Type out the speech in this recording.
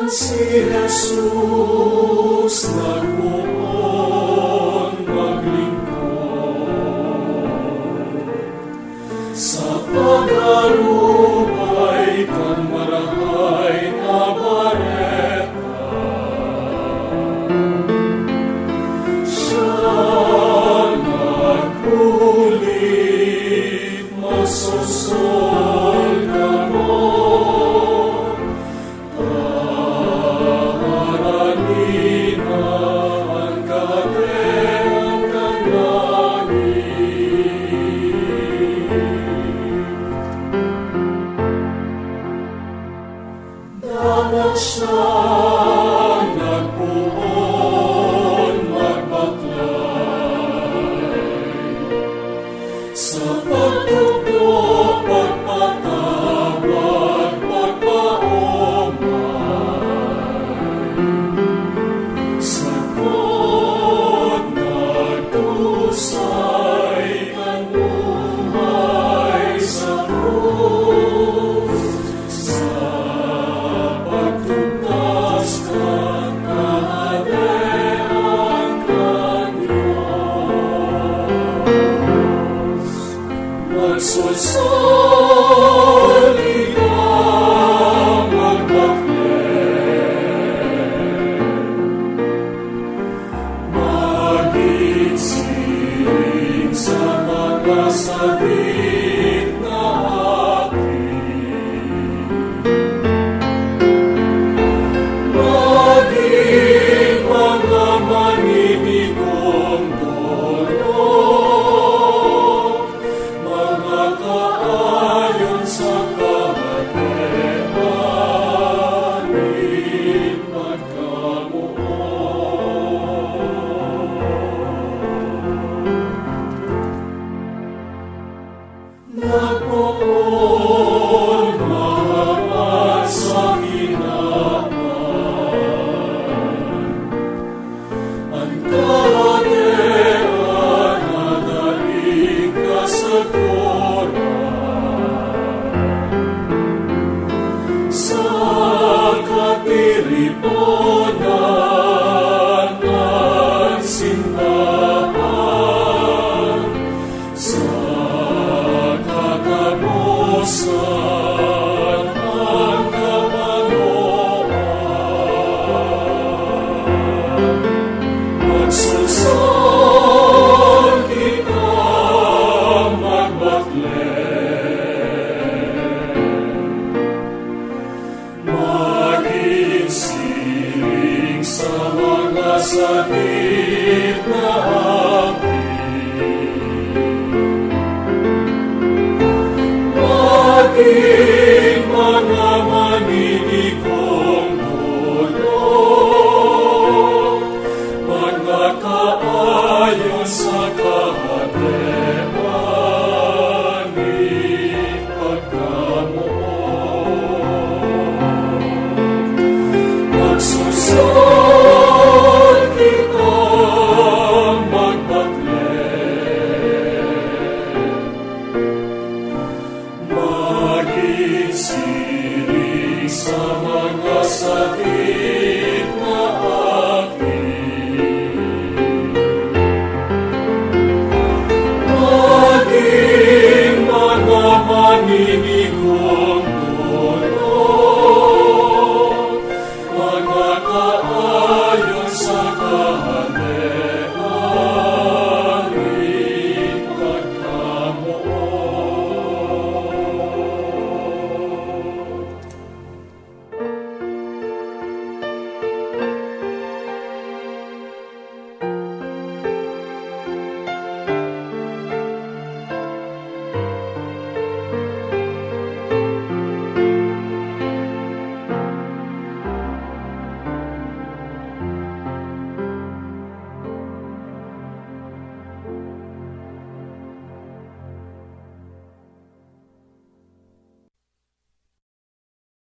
Si Jesus nagbuon maglingkod sa pag-arubay kan marahay na bareta. Siya nagpulit masusol kanon ang kahatean kan langit. Dapat siya nagpuon magbaklay sa pagtugtog, pagpatawad, pagpaumay. Sagod nagtusay kan buhay sa krus, sa pagtugtas kan kahadean kan Diyos. Magsulsol ikaw magbaklay, magigsiling sa mga sabit na atin. Maging mga maninigong dulot, mga kaayon sa kahatean, nagpoon mahal sa hinapan, ang kahatean na daling kasagod.